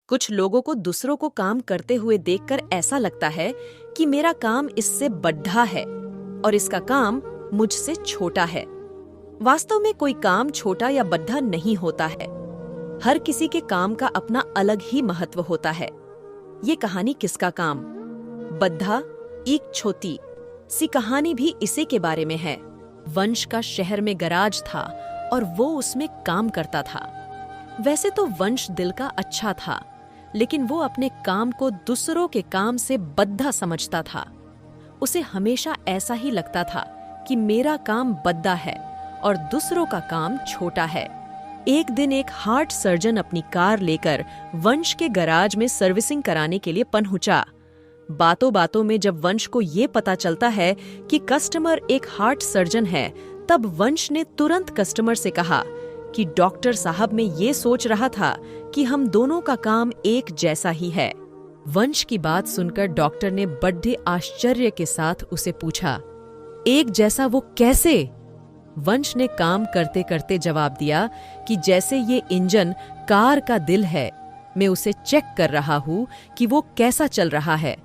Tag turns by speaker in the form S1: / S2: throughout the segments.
S1: कुछ लोगों को दूसरों को काम करते हुए देखकर ऐसा लगता है कि मेरा काम इससे बड़ा है और इसका काम मुझसे छोटा है। वास्तव में कोई काम छोटा या बड़ा नहीं होता है। हर किसी के काम का अपना अलग ही महत्व होता है। ये कहानी किसका काम, बद्धा एक छोटी सी कहानी भी इसी के बारे में है। वंश का शहर में गराज था और वो उसमें काम करता था। वैसे तो वंश दिल का अच्छा था, लेकिन वो अपने काम को दूसरों के काम से बद्धा समझता था। उसे हमेशा ऐसा ही लगता था कि मेरा काम बद्धा है और दूसरों का काम छोटा है। एक दिन एक हार्ट सर्जन अपनी कार लेकर वंश के गराज में सर्विसिंग कराने के लिए पहुंचा। बातों बातों में जब वंश को ये पता चलता है कि कस्टमर एक हार्ट सर्जन है, तब वंश ने तुरंत कस्टमर से कहा कि डॉक्टर साहब मैं ये सोच रहा था कि हम दोनों का काम एक जैसा ही है। वंश की बात सुनकर डॉक्टर ने बड़े आश्चर्य के साथ उसे पूछा, एक जैसा वो कैसे? वंश ने काम करते करते जवाब दिया कि जैसे ये इंजन कार का दिल है, मैं उसे चेक कर रहा हूँ कि वो कैसा चल रहा है।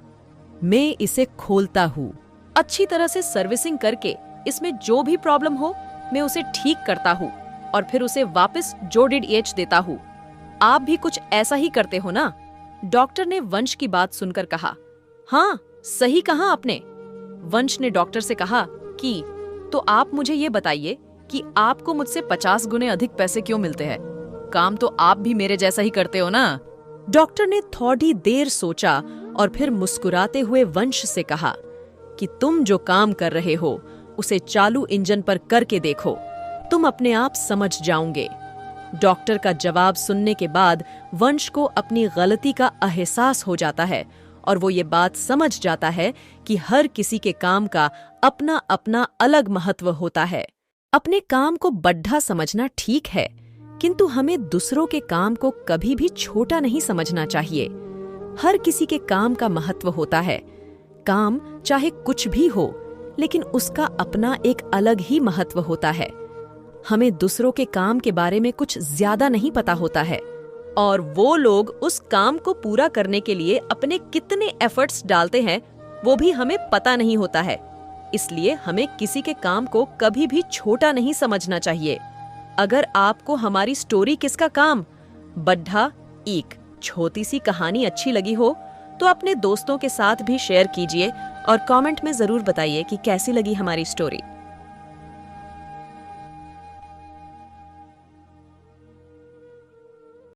S1: मैं इसे खोलता हूँ, अच्छी तरह से सर्विसिंग करके इसमें जो भी प्रॉब्लम हो मैं उसे ठीक करता हूँ और फिर उसे वापस जोड़ेड एच देता हूँ। आप भी कुछ ऐसा ही करते हो ना? डॉक्टर ने वंश की बात सुनकर कहा, हाँ सही कहा आपने। वंश ने डॉक्टर से कहा कि तो आप मुझे ये बताइए कि आपको मुझसे 50 गुने अधिक पैसे क्यों मिलते हैं? काम तो आप भी मेरे जैसा ही करते हो ना। डॉक्टर ने थोड़ी देर सोचा और फिर मुस्कुराते हुए वंश से कहा कि तुम जो काम कर रहे हो उसे चालू इंजन पर करके देखो, तुम अपने आप समझ जाओगे। डॉक्टर का जवाब सुनने के बाद वंश को अपनी गलती का एहसास हो जाता है और वो ये बात समझ जाता है कि हर किसी के काम का अपना अपना अलग महत्व होता है। अपने काम को बड़ा समझना ठीक है, किंतु हमें दूसरों के काम को कभी भी छोटा नहीं समझना चाहिए। हर किसी के काम का महत्व होता है। काम चाहे कुछ भी हो, लेकिन उसका अपना एक अलग ही महत्व होता है। हमें दूसरों के काम के बारे में कुछ ज्यादा नहीं पता होता है और वो लोग उस काम को पूरा करने के लिए अपने कितने एफर्ट्स डालते हैं वो भी हमें पता नहीं होता है। इसलिए हमें किसी के काम को कभी भी छोटा नहीं समझना चाहिए। अगर आपको हमारी स्टोरी किसका काम, बद्धा एक छोटी सी कहानी अच्छी लगी हो तो अपने दोस्तों के साथ भी शेयर कीजिए और कमेंट में जरूर बताइए कि कैसी लगी हमारी स्टोरी।